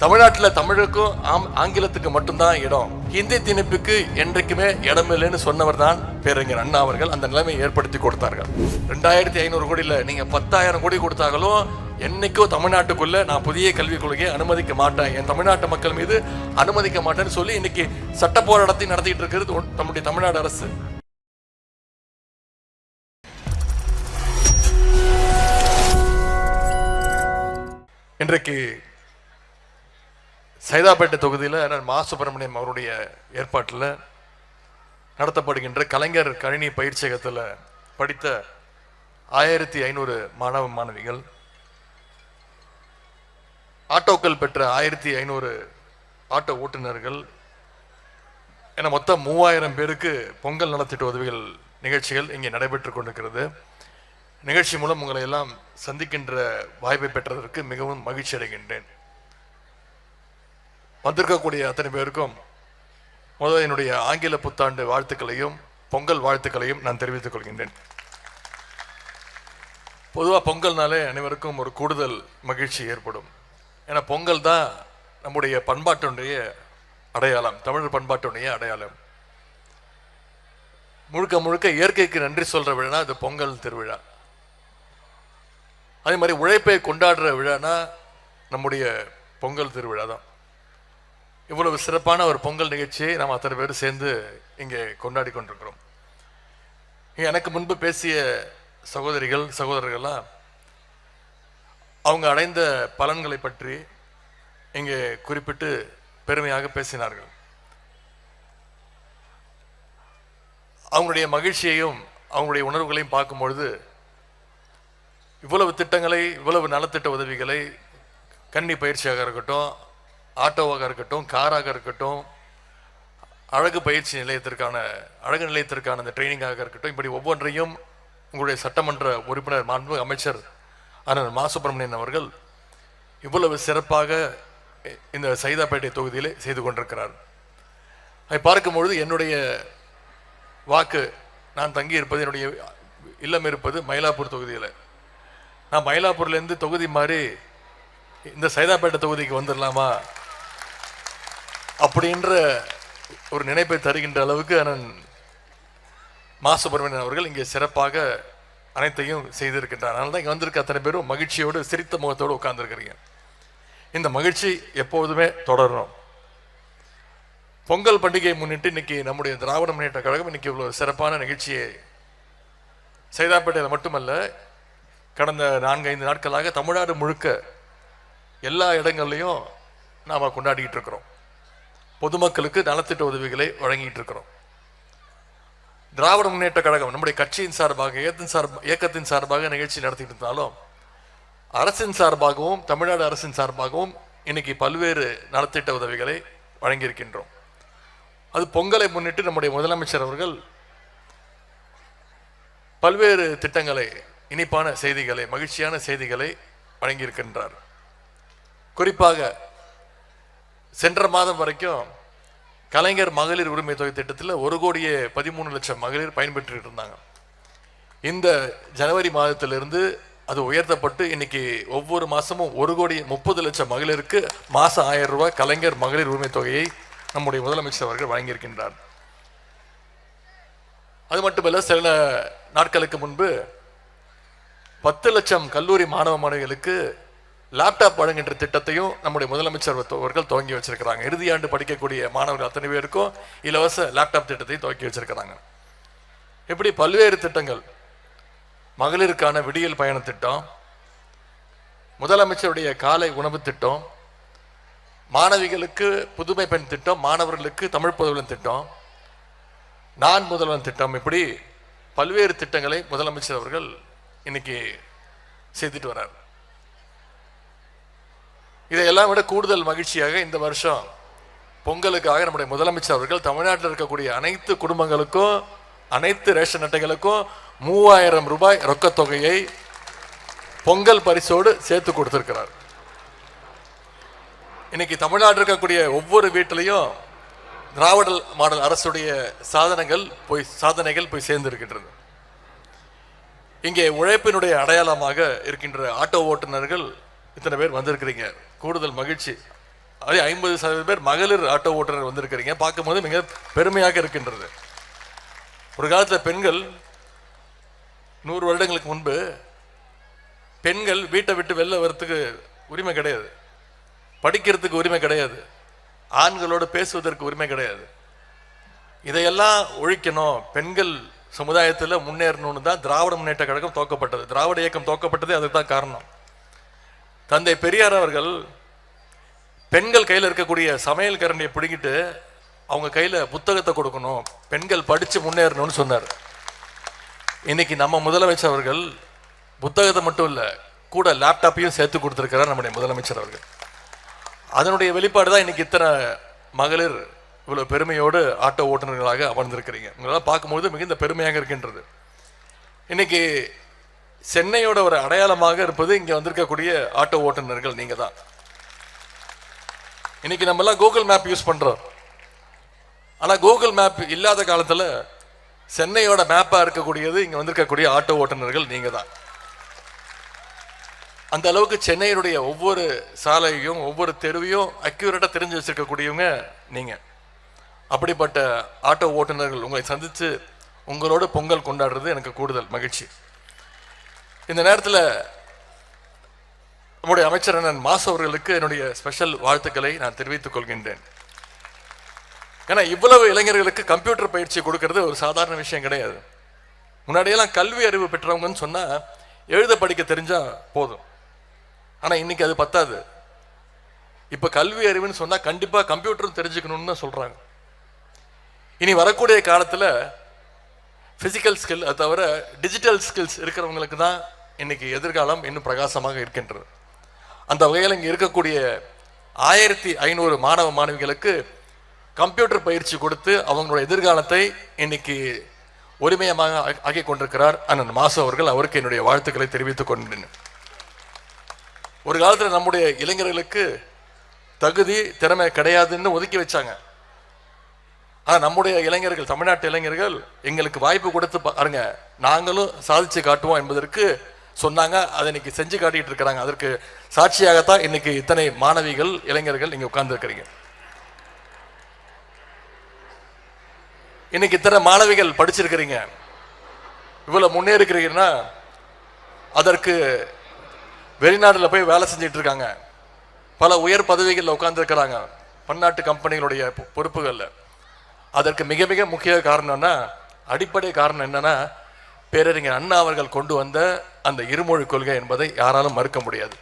தமிழ்நாட்டில் தமிழுக்கும் ஆங்கிலத்துக்கு மட்டும்தான் இடம், ஹிந்தி திணிப்புக்கு என்றைக்குமே இடம் இல்லைன்னு சொன்னவர் தான் பேரறிஞர் அண்ணா அவர்கள். அந்த நிலைமையை ஏற்படுத்தி கொடுத்தார்கள். 2500 கோடியில் நீங்க 10,000 கோடி கொடுத்தாலும் என்னைக்கோ தமிழ்நாட்டுக்குள்ள நான் புதிய கல்விக் கொள்கையை அனுமதிக்க மாட்டேன், என் தமிழ்நாட்டு மக்கள் மீது அனுமதிக்க மாட்டேன்னு சொல்லி இன்னைக்கு சட்ட போராட்டத்தை நடத்திட்டு இருக்கிறது நம்முடைய தமிழ்நாடு அரசு. இன்றைக்கு சைதாப்பேட்டை தொகுதியில் மா சுப்பிரமணியம் அவருடைய ஏற்பாட்டில் நடத்தப்படுகின்ற கலைஞர் கணினி பயிற்சியகத்தில் படித்த 1500 மாணவ மாணவிகள், ஆட்டோக்கள் பெற்ற 1500 ஆட்டோ ஓட்டுநர்கள் என மொத்தம் 3000 பேருக்கு பொங்கல் நலத்திட்ட உதவிகள் நிகழ்ச்சிகள் இங்கே நடைபெற்று கொண்டிருக்கிறது. நிகழ்ச்சி மூலம் உங்களை எல்லாம் சந்திக்கின்ற வாய்ப்பை பெற்றதற்கு மிகவும் மகிழ்ச்சி அடைகின்றேன். வந்திருக்கக்கூடிய அத்தனை பேருக்கும் முதல் என்னுடைய ஆங்கில புத்தாண்டு வாழ்த்துக்களையும் பொங்கல் வாழ்த்துக்களையும் நான் தெரிவித்துக் கொள்கின்றேன். பொதுவாக பொங்கல்னாலே அனைவருக்கும் ஒரு கூடுதல் மகிழ்ச்சி ஏற்படும். ஏன்னா பொங்கல் தான் நம்முடைய பண்பாட்டுடைய அடையாளம், தமிழ் பண்பாட்டுடைய அடையாளம். முழுக்க முழுக்க இயற்கைக்கு நன்றி சொல்ற விழா அது பொங்கல் திருவிழா. அதே மாதிரி உழைப்பை கொண்டாடுற விழானா நம்முடைய பொங்கல் திருவிழா தான். இவ்வளவு சிறப்பான ஒரு பொங்கல் நிகழ்ச்சியை நாம் அத்தனை பேர் சேர்ந்து இங்கே கொண்டாடி கொண்டிருக்கிறோம். எனக்கு முன்பு பேசிய சகோதரிகள் சகோதரர்கள்லாம் அவங்க அடைந்த பலன்களை பற்றி இங்கே குறிப்பிட்டு பெருமையாக பேசினார்கள். அவங்களுடைய மகிழ்ச்சியையும் அவங்களுடைய உணர்வுகளையும் பார்க்கும்பொழுது இவ்வளவு திட்டங்களை, இவ்வளவு நலத்திட்ட உதவிகளை, கன்னி பயிற்சியாக இருக்கட்டும், ஆட்டோவாக இருக்கட்டும், காராக இருக்கட்டும், அழகு பயிற்சி நிலையத்திற்கான அழகு நிலையத்திற்கான அந்த ட்ரைனிங்காக இருக்கட்டும், இப்படி ஒவ்வொன்றையும் உங்களுடைய சட்டமன்ற உறுப்பினர் மாண்பு அமைச்சர் அண்ணன் மா சுப்பிரமணியன் அவர்கள் இவ்வளவு சிறப்பாக இந்த சைதாப்பேட்டை தொகுதியிலே செய்து கொண்டிருக்கிறார். அதை பார்க்கும்பொழுது என்னுடைய வாக்கு, நான் தங்கி இருப்பது, என்னுடைய இல்லம் இருப்பது மயிலாப்பூர் தொகுதியில். நான் மயிலாப்பூர்லேருந்து தொகுதி மாறி இந்த சைதாப்பேட்டை தொகுதிக்கு வந்துடலாமா அப்படின்ற ஒரு நினைப்பை தருகின்ற அளவுக்கு அண்ணன் மா சுப்பிரமணியன் அவர்கள் இங்கே சிறப்பாக அனைத்தையும் செய்திருக்கின்றார். அதனால தான் இங்கே வந்திருக்க அத்தனை பேரும் மகிழ்ச்சியோடு சிரித்த முகத்தோடு உட்கார்ந்துருக்கிறீங்க. இந்த மகிழ்ச்சி எப்போதுமே தொடரணும். பொங்கல் பண்டிகையை முன்னிட்டு இன்னைக்கு நம்முடைய திராவிட முன்னேற்ற கழகம் இன்னைக்கு இவ்வளவு சிறப்பான நிகழ்ச்சியை சைதாப்பேட்டையில் மட்டுமல்ல, கடந்த 4-5 நாட்களாக தமிழ்நாடு முழுக்க எல்லா இடங்கள்லையும் நாம் கொண்டாடிக்கிட்டு இருக்கிறோம். பொதுமக்களுக்கு நலத்திட்ட உதவிகளை வழங்கிட்டு இருக்கிறோம். திராவிட முன்னேற்ற கழகம் நம்முடைய கட்சியின் சார்பாக, இயக்கத்தின் சார்பாக நிகழ்ச்சி நடத்திட்டு இருந்தாலும் அரசின் சார்பாகவும் தமிழ்நாடு அரசின் சார்பாகவும் இன்னைக்கு பல்வேறு நலத்திட்ட உதவிகளை வழங்கியிருக்கின்றோம். அது பொங்கலை முன்னிட்டு நம்முடைய முதலமைச்சர் அவர்கள் பல்வேறு திட்டங்களை, இனிப்பான செய்திகளை, மகிழ்ச்சியான செய்திகளை வழங்கியிருக்கின்றார். குறிப்பாக சென்ற மாதம் வரைக்கும் கலைஞர் மகளிர் உரிமை தொகை திட்டத்தில் 1,13,00,000 மகளிர் பயன்பெற்று இருந்தாங்க. இந்த ஜனவரி மாதத்திலிருந்து அது உயர்த்தப்பட்டு இன்னைக்கு ஒவ்வொரு மாசமும் 1,30,00,000 மகளிருக்கு மாசம் 1000 ரூபாய் கலைஞர் மகளிர் உரிமை தொகையை நம்முடைய முதலமைச்சர் அவர்கள் வழங்கியிருக்கின்றார். அது மட்டுமல்ல, சில நாட்களுக்கு முன்பு 10 லட்சம் கல்லூரி மாணவ மாணவிகளுக்கு லேப்டாப் வழங்குகின்ற திட்டத்தையும் நம்முடைய முதலமைச்சர் அவர்கள் துவங்கி வச்சிருக்கிறாங்க. இறுதியாண்டு படிக்கக்கூடிய மாணவர்கள் அத்தனை பேருக்கும் இலவச லேப்டாப் திட்டத்தை துவக்கி வச்சிருக்கிறாங்க. இப்படி பல்வேறு திட்டங்கள், மகளிருக்கான விடியல் பயண திட்டம், முதலமைச்சருடைய காலை உணவு திட்டம், மாணவிகளுக்கு புதுமை பெண் திட்டம், மாணவர்களுக்கு தமிழ் புதல்வன் திட்டம், நான் முதல்வன் திட்டம், இப்படி பல்வேறு திட்டங்களை முதலமைச்சர் அவர்கள் இன்னைக்கு செய்துட்டு வர்றார். இதையெல்லாம் விட கூடுதல் மகிழ்ச்சியாக இந்த வருஷம் பொங்கலுக்காக நம்முடைய முதலமைச்சர் அவர்கள் தமிழ்நாட்டில் இருக்கக்கூடிய அனைத்து குடும்பங்களுக்கும், அனைத்து ரேஷன் அட்டைகளுக்கும் 3000 ரூபாய் ரொக்க தொகையை பொங்கல் பரிசோடு சேர்த்து கொடுத்திருக்கிறார். இன்னைக்கு தமிழ்நாட்டில் இருக்கக்கூடிய ஒவ்வொரு வீட்டிலையும் திராவிட மாடல் அரசுடைய சாதனைகள் போய் சேர்ந்திருக்கின்றது. இங்கே உழைப்பினுடைய அடையாளமாக இருக்கின்ற ஆட்டோ ஓட்டுநர்கள் இத்தனை பேர் வந்திருக்கிறீங்க, கூடுதல் மகிழ்ச்சி. அதே 50% பேர் மகளிர் ஆட்டோ ஓட்டுநர் வந்திருக்கிறீங்க. பார்க்கும்போது மிக பெருமையாக இருக்கின்றது. ஒரு காலத்தில் பெண்கள் 100 வருடங்களுக்கு முன்பு பெண்கள் வீட்டை விட்டு வெளில வரத்துக்கு உரிமை கிடையாது, படிக்கிறதுக்கு உரிமை கிடையாது, ஆண்களோடு பேசுவதற்கு உரிமை கிடையாது. இதையெல்லாம் ஒழிக்கணும், பெண்கள் சமுதாயத்தில் முன்னேறணும்னு தான் திராவிட முன்னேற்ற கழகம் துவக்கப்பட்டது. திராவிட இயக்கம் துவக்கப்பட்டதே அதுக்கு தான் காரணம். தந்தை பெரியார் அவர்கள் பெண்கள் கையில் இருக்கக்கூடிய சமையல் கரண்டியை பிடிங்கிட்டு அவங்க கையில் புத்தகத்தை கொடுக்கணும், பெண்கள் படித்து முன்னேறணும்னு சொன்னார். இன்னைக்கு நம்ம முதலமைச்சர் அவர்கள் புத்தகத்தை மட்டும் இல்லை, கூட லேப்டாப்பையும் சேர்த்து கொடுத்துருக்கிறார் நம்முடைய முதலமைச்சர் அவர்கள். அதனுடைய வெளிப்பாடு தான் இன்னைக்கு இத்தனை மகளிர் இவ்வளோ பெருமையோடு ஆட்டோ ஓட்டுநர்களாக அமர்ந்திருக்கிறீங்க. உங்களெல்லாம் பார்க்கும்போது மிகுந்த பெருமையாக இருக்கின்றது. இன்னைக்கு சென்னையோட ஒரு அடையாளமாக இருப்பது இங்கே வந்திருக்கக்கூடிய ஆட்டோ ஓட்டுநர்கள் நீங்கள் தான். இன்னைக்கு நம்ம எல்லாம் கூகுள் மேப் யூஸ் பண்றோம். ஆனால் கூகுள் மேப் இல்லாத காலத்தில் சென்னையோட மேப்பாக இருக்கக்கூடியது இங்கே வந்திருக்கக்கூடிய ஆட்டோ ஓட்டுநர்கள் நீங்கள் தான். அந்த அளவுக்கு சென்னையினுடைய ஒவ்வொரு சாலையும் ஒவ்வொரு தெருவையும் அக்யூரேட்டாக தெரிஞ்சு வச்சிருக்கக்கூடியவங்க நீங்கள். அப்படிப்பட்ட ஆட்டோ ஓட்டுநர்கள் உங்களை சந்தித்து உங்களோட பொங்கல் கொண்டாடுறது எனக்கு கூடுதல் மகிழ்ச்சி. இந்த நேரத்தில் நம்முடைய அமைச்சர் அண்ணன் மாசு அவர்களுக்கு என்னுடைய ஸ்பெஷல் வாழ்த்துக்களை நான் தெரிவித்துக் கொள்கின்றேன். ஏன்னா இவ்வளவு இளைஞர்களுக்கு கம்ப்யூட்டர் பயிற்சி கொடுக்கறது ஒரு சாதாரண விஷயம் கிடையாது. முன்னாடியெல்லாம் கல்வி அறிவு பெற்றவங்கன்னு சொன்னால் எழுத படிக்க தெரிஞ்சால் போதும். ஆனால் இன்னைக்கு அது பத்தாது. இப்போ கல்வி அறிவுன்னு சொன்னால் கண்டிப்பாக கம்ப்யூட்டரும் தெரிஞ்சுக்கணும்னு தான் சொல்கிறாங்க. இனி வரக்கூடிய காலத்தில் ஃபிசிக்கல் ஸ்கில் அது தவிர டிஜிட்டல் ஸ்கில்ஸ் இருக்கிறவங்களுக்கு தான் இன்னைக்கு எதிர்காலம் இன்னும் பிரகாசமாக இருக்கின்றது. அந்த வகையில் இங்கே இருக்கக்கூடிய 1500 மாணவ மாணவிகளுக்கு கம்ப்யூட்டர் பயிற்சி கொடுத்து அவங்களுடைய எதிர்காலத்தை இன்னைக்கு உரிமையமாக ஆக்கி கொண்டிருக்கிறார் அண்ணன் மாசு அவர்கள். அவருக்கு என்னுடைய வாழ்த்துக்களை தெரிவித்துக் கொண்டேன். ஒரு காலத்தில் நம்முடைய இளைஞர்களுக்கு தகுதி திறமை கிடையாதுன்னு ஒதுக்கி வச்சாங்க. ஆனால் நம்முடைய இளைஞர்கள், தமிழ்நாட்டு இளைஞர்கள் எங்களுக்கு வாய்ப்பு கொடுத்து பாருங்க, நாங்களும் சாதிச்சு காட்டுவோம் என்பதற்கு சொன்னாங்க. அதை இன்னைக்கு செஞ்சு காட்டிட்டு இருக்கிறாங்க. அதற்கு சாட்சியாகத்தான் இன்னைக்கு இத்தனை மாணவிகள் இளைஞர்கள் இங்கே உட்கார்ந்துருக்கிறீங்க. இன்னைக்கு இத்தனை மாணவிகள் படிச்சிருக்கிறீங்க, இவ்வளவு முன்னேறிக்கிறீங்கன்னா அதற்கு வெளிநாட்டில் போய் வேலை செஞ்சுட்டு இருக்காங்க, பல உயர் பதவிகளில் உட்கார்ந்துருக்கிறாங்க, பன்னாட்டு கம்பெனிகளுடைய பொறுப்புகளில். அதற்கு மிக மிக முக்கிய காரணம்னா, அடிப்படை காரணம் என்னன்னா, பேரறிஞர் அண்ணா அவர்கள் கொண்டு வந்த அந்த இருமொழி கொள்கை என்பதை யாராலும் மறுக்க முடியாது.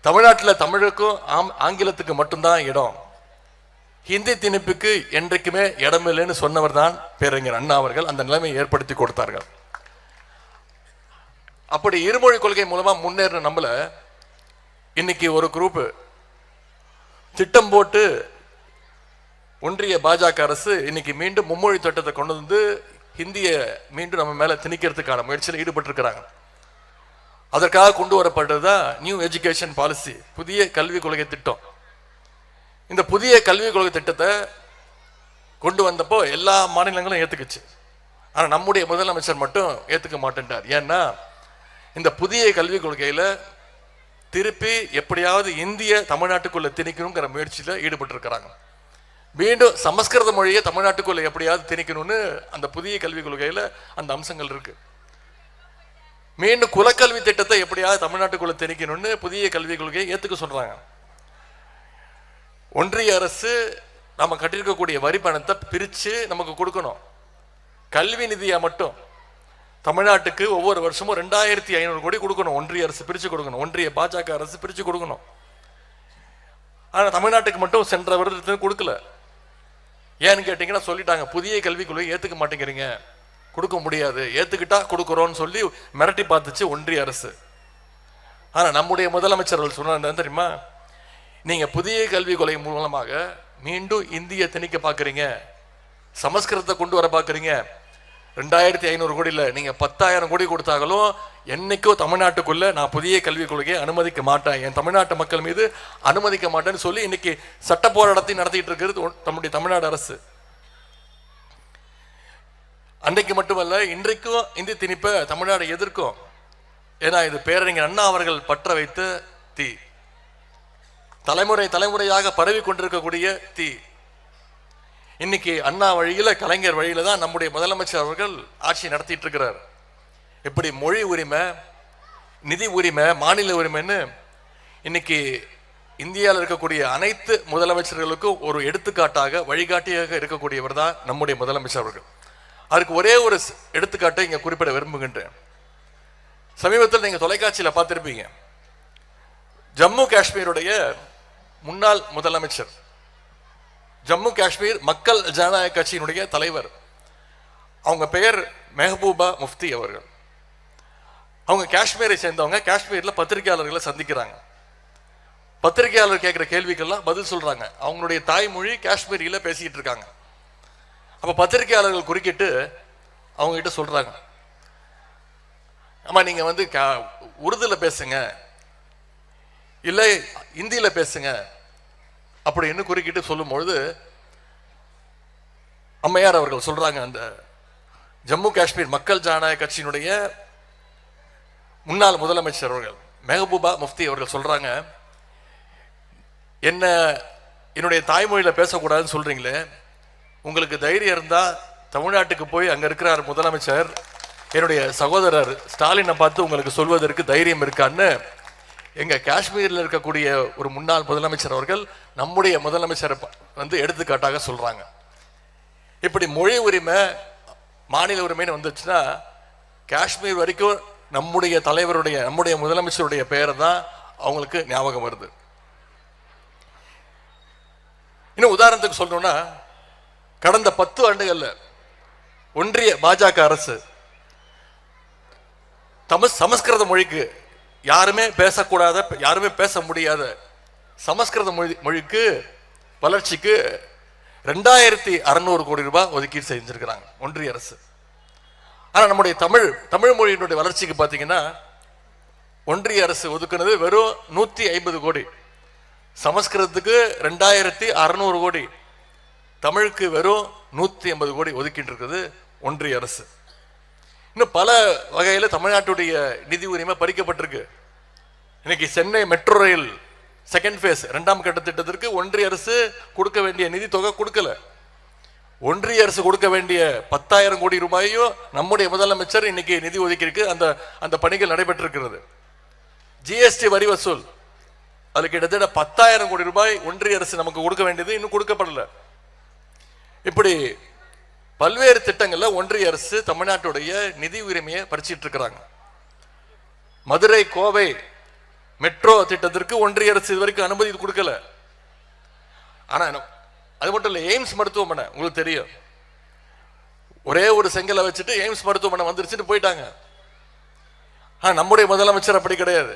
தமிழ்நாட்டில் தமிழுக்கும் ஆங்கிலத்துக்கு மட்டும்தான் இடம், ஹிந்தி திணிப்புக்கு என்றைக்குமே இடம் இல்லைன்னு சொன்னவர் தான் பேரறிஞர் அண்ணா அவர்கள். அந்த நிலைமையை ஏற்படுத்தி கொடுத்தார்கள். அப்படி இருமொழி கொள்கை மூலமா முன்னேற நம்மள இன்னைக்கு ஒரு குரூப் திட்டம் போட்டு ஒன்றிய பாஜக அரசு இன்னைக்கு மீண்டும் மும்மொழி திட்டத்தை கொண்டு வந்து ஹிந்திய மீண்டும் நம்ம மேல திணிக்கிறதுக்கான முயற்சியில் ஈடுபட்டிருக்கிறாங்க. அதற்காக கொண்டு வரப்பட்டதுதான் நியூ எஜுகேஷன் பாலிசி, புதிய கல்விக் கொள்கை திட்டம். இந்த புதிய கல்விக் கொள்கை திட்டத்தை கொண்டு வந்தப்போ எல்லா மாநிலங்களும் ஏத்துக்குச்சு. ஆனா நம்முடைய முதலமைச்சர் மட்டும் ஏத்துக்க மாட்டேன்ட்டார். ஏன்னா இந்த புதிய கல்விக் கொள்கையில திருப்பி எப்படியாவது இந்திய தமிழ்நாட்டுக்குள்ள திணிக்கணுங்கிற முயற்சியில் ஈடுபட்டு இருக்கிறாங்க. மீண்டும் சமஸ்கிருத மொழியை தமிழ்நாட்டுக்குள்ள எப்படியாவது திணிக்கணும்னு அந்த புதிய கல்விக் கொள்கையில அந்த அம்சங்கள் இருக்கு. மீண்டும் குலக்கல்வி திட்டத்தை எப்படியாவது தமிழ்நாட்டுக்குள்ள திணிக்கணும்னு புதிய கல்விக் கொள்கையை ஏத்துக்க சொல்றாங்க. ஒன்றிய அரசு நம்ம கட்டியிருக்கக்கூடிய வரி பணத்தை பிரிச்சு நமக்கு கொடுக்கணும். கல்வி நிதியா மட்டும் தமிழ்நாட்டுக்கு ஒவ்வொரு வருஷமும் 2500 கோடி கொடுக்கணும். ஒன்றிய அரசு பிரிச்சு கொடுக்கணும், ஒன்றிய பாஜக அரசு பிரிச்சு கொடுக்கணும். ஆனா தமிழ்நாட்டுக்கு மட்டும் சென்ற வருடத்துக்கு கொடுக்கல. ஏன்னு கேட்டீங்கன்னா சொல்லிட்டாங்க, புதிய கல்விக் கொள்கையை ஏத்துக்க மாட்டேங்கிறீங்க, கொடுக்க முடியாது, ஏத்துக்கிட்டா கொடுக்குறோன்னு சொல்லி மிரட்டி பார்த்துச்சு ஒன்றிய அரசு. ஆனா நம்முடைய முதலமைச்சர்கள் சொன்ன தெரியுமா, நீங்க புதிய கல்விக் கொள்கை மூலமாக மீண்டும் இந்திய திணிக்க பாக்குறீங்க, சமஸ்கிருதத்தை கொண்டு வர பாக்குறீங்க. 2500 கோடி இல்லை, நீங்க 10,000 கோடி கொடுத்தாலும் என்னைக்கோ தமிழ்நாட்டுக்குள்ள நான் புதிய கல்விக் கொள்கையை அனுமதிக்க மாட்டேன், என் தமிழ்நாட்டு மக்கள் மீது அனுமதிக்க மாட்டேன்னு சொல்லி இன்னைக்கு சட்ட போராட்டத்தை நடத்திட்டு இருக்கிறது நம்முடைய தமிழ்நாடு அரசு. அன்றைக்கு மட்டுமல்ல, இன்றைக்கும் இந்தி திணிப்பை தமிழ்நாடு எதிர்க்கும். ஏன்னா இது பேரறிஞர் அண்ணா அவர்கள் பற்ற வைத்த தீ. தலைமுறை தலைமுறையாக பரவி கொண்டிருக்கக்கூடிய தீ. இன்னைக்கு அண்ணா வழியில, கலைஞர் வழியில தான் நம்முடைய முதலமைச்சர் அவர்கள் ஆட்சி நடத்திட்டு இருக்கிறார். எப்படி மொழி உரிமை, நிதி உரிமை, மாநில உரிமைன்னு இன்னைக்கு இந்தியாவில் இருக்கக்கூடிய அனைத்து முதலமைச்சர்களுக்கும் ஒரு எடுத்துக்காட்டாக, வழிகாட்டியாக இருக்கக்கூடியவர் தான் நம்முடைய முதலமைச்சர் அவர்கள். அதுக்கு ஒரே ஒரு எடுத்துக்காட்டை இங்க குறிப்பிட விரும்புகின்றேன். சமீபத்தில் நீங்க தொலைக்காட்சியில் பார்த்திருப்பீங்க. ஜம்மு காஷ்மீருடைய முன்னாள் முதலமைச்சர், ஜம்மு காஷ்மீர் மக்கள் ஜனநாயக கட்சியினுடைய தலைவர், அவங்க பெயர் மெஹபூபா முஃப்தி அவர்கள். அவங்க காஷ்மீரை சேர்ந்தவங்க. காஷ்மீர்ல பத்திரிகையாளர்களை சந்திக்கிறாங்க. பத்திரிகையாளர் கேட்கிற கேள்விக்கெல்லாம் பதில் சொல்றாங்க. அவங்களுடைய தாய்மொழி காஷ்மீரியில பேசிட்டு இருக்காங்க. அப்ப பத்திரிகையாளர்கள் குறுக்கிட்டு அவங்க கிட்ட சொல்றாங்க, ஆமா நீங்க வந்து உருதுல பேசுங்க, இல்ல இந்தியில பேசுங்க அப்படின்னு குறுக்கிட்டு சொல்லும் பொழுது அம்மையார் அவர்கள் சொல்றாங்க, அந்த ஜம்மு காஷ்மீர் மக்கள் ஜனநாயக கட்சியினுடைய முன்னாள் முதலமைச்சர் அவர்கள் மெஹபூபா முஃப்தி அவர்கள் சொல்றாங்க, என்னுடைய தாய்மொழியில பேசக்கூடாதுன்னு சொல்றீங்களே, உங்களுக்கு தைரியம் இருந்தா தமிழ்நாட்டுக்கு போய் அங்க இருக்கிறார் முதலமைச்சர், என்னுடைய சகோதரர் ஸ்டாலினை பார்த்து உங்களுக்கு சொல்வதற்கு தைரியம் இருக்கான்னு எங்க காஷ்மீரில் இருக்கக்கூடிய ஒரு முன்னாள் முதலமைச்சர் அவர்கள் நம்முடைய முதலமைச்சரை வந்து எடுத்துக்காட்டாக சொல்றாங்க. இப்படி மொழி உரிமை, மாநில உரிமைன்னு வந்துச்சுன்னா காஷ்மீர் வரைக்கும் நம்முடைய தலைவருடைய, நம்முடைய முதலமைச்சருடைய பெயரை தான் அவங்களுக்கு ஞாபகம் வருது. இன்னும் உதாரணத்துக்கு சொல்லணும்னா, கடந்த 10 ஆண்டுகள்ல ஒன்றிய பாஜக அரசு சமஸ்கிருத மொழிக்கு யாருமே பேசக்கூடாத, யாருமே பேச முடியாத சமஸ்கிருத மொழிக்கு வளர்ச்சிக்கு 2600 கோடி ரூபாய் ஒதுக்கீடு செஞ்சிருக்கிறாங்க ஒன்றிய அரசு. ஆனா நம்முடைய தமிழ் மொழியினுடைய வளர்ச்சிக்கு பாத்தீங்கன்னா ஒன்றிய அரசு ஒதுக்குனது வெறும் 150 கோடி. சமஸ்கிருதத்துக்கு 2600 கோடி, தமிழுக்கு வெறும் 180 கோடி ஒதுக்கிட்டு இருக்குது ஒன்றிய அரசு. இன்னும் பல வகையில தமிழ்நாட்டுடைய நிதி உரிமை பறிக்கப்பட்டிருக்கு. இன்னைக்கு Chennai metro rail second phase 2ஆம் கட்ட திட்டத்திற்கு ஒன்றிய அரசு கொடுக்க வேண்டிய நிதி தொகை கொடுக்கல. ஒன்றிய அரசு கொடுக்க வேண்டிய 10,000 கோடி ரூபாயையும் நம்முடைய முதலமைச்சர் இன்னைக்கு நிதி ஒதுக்கியிருக்கு. அந்த பணிகள் நடைபெற்றிருக்கிறது. ஜிஎஸ்டி வரி வசூல், அது கிட்டத்தட்ட 10,000 கோடி ரூபாய் ஒன்றிய அரசு நமக்கு கொடுக்க வேண்டியது இன்னும் கொடுக்கப்படல. இப்படி பல்வேறு திட்டங்கள்ல ஒன்றிய அரசு தமிழ்நாட்டுடைய நிதி உரிமையை பறிச்சிட்டு இருக்கிறாங்க. மதுரை கோவை மெட்ரோ திட்டத்திற்கு ஒன்றிய அரசு இதுவரைக்கும் அனுமதி கொடுக்கல. ஆனா அது மட்டும் இல்ல, எய்ம்ஸ் மருத்துவமனை உங்களுக்கு தெரியும், ஒரே ஒரு செங்கலை வச்சுட்டு எய்ம்ஸ் மருத்துவமனை வந்துருச்சுன்னு போயிட்டாங்க. ஆனா நம்முடைய முதலமைச்சர் அப்படி கிடையாது.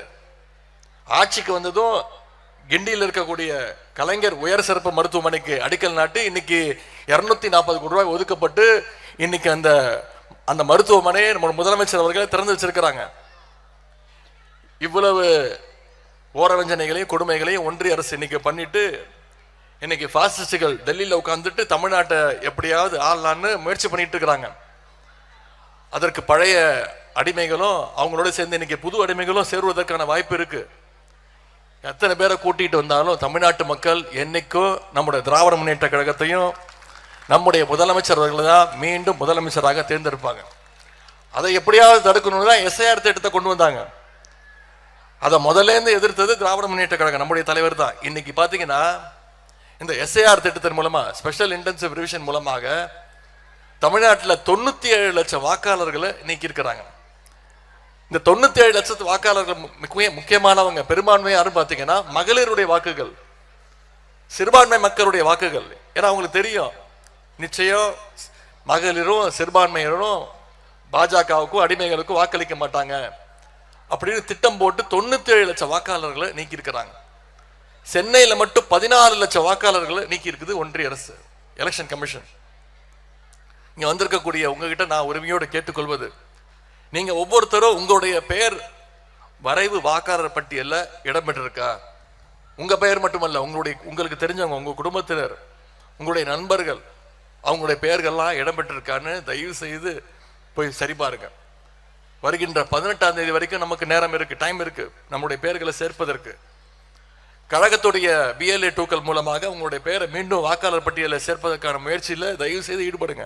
ஆட்சிக்கு வந்ததும் கிண்டியில் இருக்கக்கூடிய கலைஞர் உயர் சிறப்பு மருத்துவமனைக்கு அடிக்கல் நாட்டி இன்னைக்கு 240 கோடி ரூபாய் ஒதுக்கப்பட்டு இன்னைக்கு அந்த மருத்துவமனையை நம்ம முதலமைச்சர் அவர்களை திறந்து வச்சிருக்கிறாங்க. இவ்வளவு ஓரவஞ்சனைகளையும் கொடுமைகளையும் ஒன்றிய அரசு இன்னைக்கு பண்ணிட்டு இன்னைக்கு பாசிஸ்டுகள் டெல்லியில உட்கார்ந்துட்டு தமிழ்நாட்டை எப்படியாவது ஆளலான்னு முயற்சி பண்ணிட்டு இருக்கிறாங்க. அதற்கு பழைய அடிமைகளும் அவங்களோட சேர்ந்து இன்னைக்கு புது அடிமைகளும் சேருவதற்கான வாய்ப்பு இருக்கு. எத்தனை பேரை கூட்டிட்டு வந்தாலும் தமிழ்நாட்டு மக்கள் என்னைக்கும் நம்முடைய திராவிட முன்னேற்ற கழகத்தையும் நம்முடைய முதலமைச்சர் அவர்களை தான் மீண்டும் முதலமைச்சராக தேர்ந்தெடுப்பாங்க. அதை எப்படியாவது தடுக்கணும்னு தான் எஸ்ஐஆர் திட்டத்தை கொண்டு வந்தாங்க. அதை முதல்ல இருந்து எதிர்த்தது திராவிட முன்னேற்ற கழகம், நம்முடைய தலைவர் தான். இன்னைக்கு பாத்தீங்கன்னா இந்த எஸ்ஐஆர் திட்டத்தின் மூலமா, ஸ்பெஷல் இன்டென்சிவ் ரிவிஷன் மூலமாக தமிழ்நாட்டில் 97 லட்சம் வாக்காளர்களை நீக்கி இருக்கிறாங்க. இந்த 97 லட்சத்து வாக்காளர்கள் முக்கியமானவங்க, பெரும்பான்மை யாரும் பார்த்தீங்கன்னா மகளிருடைய வாக்குகள், சிறுபான்மை மக்களுடைய வாக்குகள். ஏன்னா அவங்களுக்கு தெரியும் நிச்சயம் மகளிரும் சிறுபான்மையினரும் பாஜகவுக்கும் அடிமைகளுக்கும் வாக்களிக்க மாட்டாங்க அப்படின்னு திட்டம் போட்டு 97 லட்சம் வாக்காளர்களை நீக்கி இருக்கிறாங்க. சென்னையில மட்டும் 14 லட்சம் வாக்காளர்களை நீக்கி இருக்குது ஒன்றிய அரசு, எலெக்ஷன் கமிஷன். இங்க வந்திருக்கக்கூடிய உங்ககிட்ட நான் உரிமையோடு கேட்டுக்கொள்வது, நீங்க ஒவ்வொருத்தரும் உங்களுடைய பெயர் வரைவு வாக்காளர் பட்டியல்ல இடம்பெற்றிருக்கா? உங்க பெயர் மட்டுமல்ல, உங்களுக்கு தெரிஞ்சவங்க, உங்க குடும்பத்தினர், உங்களுடைய நண்பர்கள், அவங்களுடைய பெயர்கள்லாம் இடம்பெற்றிருக்கான்னு தயவு செய்து போய் சரி பாருங்க. வருகின்ற 18ஆம் தேதி வரைக்கும் நமக்கு நேரம் இருக்கு, டைம் இருக்கு நம்முடைய பெயர்களை சேர்ப்பதற்கு. கழகத்துடைய பிஎல்ஏ டூக்கள் மூலமாக உங்களுடைய பெயரை மீண்டும் வாக்காளர் பட்டியலில் சேர்ப்பதற்கான முயற்சியில் தயவு செய்து ஈடுபடுங்க.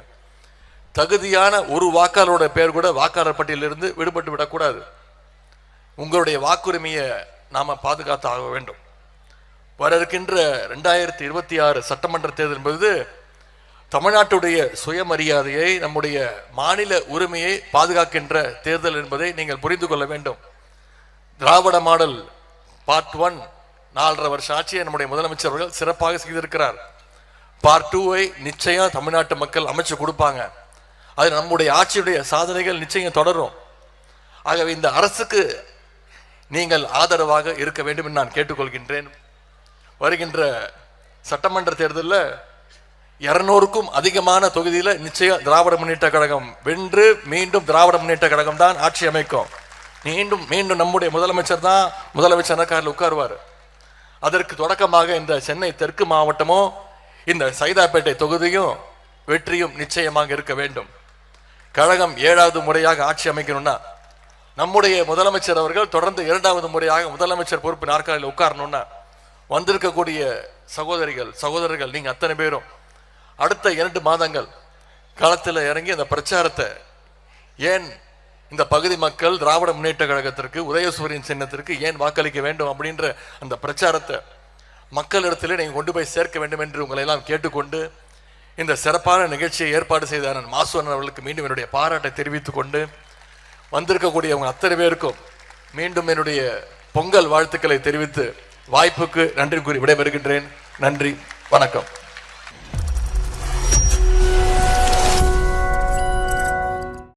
தகுதியான ஒரு வாக்காளரோட பெயர் கூட வாக்காளர் பட்டியலிருந்து விடுபட்டு விடக்கூடாது. உங்களுடைய வாக்குரிமையை நாம பாதுகாத்து ஆக வேண்டும். வர இருக்கின்ற 2026 சட்டமன்ற தேர்தல் என்பது தமிழ்நாட்டுடைய சுயமரியாதையை, நம்முடைய மாநில உரிமையை பாதுகாக்கின்ற தேர்தல் என்பதை நீங்கள் புரிந்து கொள்ள வேண்டும். திராவிட மாடல் பார்ட் 1 4.5 வருஷ ஆட்சியை நம்முடைய முதலமைச்சர் அவர்கள் சிறப்பாக செய்திருக்கிறார். பார்ட் 2 நிச்சயம் தமிழ்நாட்டு மக்கள் அமைச்சு கொடுப்பாங்க. அது நம்முடைய ஆட்சியுடைய சாதனைகள் நிச்சயம் தொடரும். ஆகவே இந்த அரசுக்கு நீங்கள் ஆதரவாக இருக்க வேண்டும் என்று நான் கேட்டுக்கொள்கின்றேன். வருகின்ற சட்டமன்ற தேர்தலில் 200க்கும் அதிகமான தொகுதியில் நிச்சயம் திராவிட முன்னேற்ற கழகம் வென்று மீண்டும் திராவிட முன்னேற்ற கழகம் தான் ஆட்சி அமைக்கும். மீண்டும் நம்முடைய முதலமைச்சர் தான் முதலமைச்சர் காரில் உட்காருவார். அதற்கு தொடக்கமாக இந்த சென்னை தெற்கு மாவட்டமும் இந்த சைதாப்பேட்டை தொகுதியும் வெற்றியும் நிச்சயமாக இருக்க வேண்டும். கழகம் 7வது முறையாக ஆட்சி அமைக்கணும்னா நம்முடைய முதலமைச்சர் அவர்கள் தொடர்ந்து 2வது முறையாக முதலமைச்சர் பொறுப்பு நாற்காலியில் உட்காரணும்னா வந்திருக்கக்கூடிய சகோதரர்கள் நீங்க அத்தனை பேரும் அடுத்த 2 மாதங்கள் களத்தில் இறங்கி அந்த பிரச்சாரத்தை, ஏன் இந்த பகுதி மக்கள் திராவிட முன்னேற்ற கழகத்திற்கு உதயசூரியன் சின்னத்திற்கு ஏன் வாக்களிக்க வேண்டும் அப்படின்ற அந்த பிரச்சாரத்தை மக்களிடத்திலே நீங்கள் கொண்டு போய் சேர்க்க வேண்டும் என்று உங்களை எல்லாம் கேட்டுக்கொண்டு இந்த சிறப்பான நிகழ்ச்சியை ஏற்பாடு செய்த நான் மாசு அண்ணன் அவர்களுக்கு மீண்டும் என்னுடைய பாராட்டை தெரிவித்துக் கொண்டு வந்திருக்கக்கூடியவங்க அத்தனை பேருக்கும் மீண்டும் என்னுடைய பொங்கல் வாழ்த்துக்களை தெரிவித்து வாய்ப்புக்கு நன்றி கூறி விடைபெறுகின்றேன். நன்றி, வணக்கம்.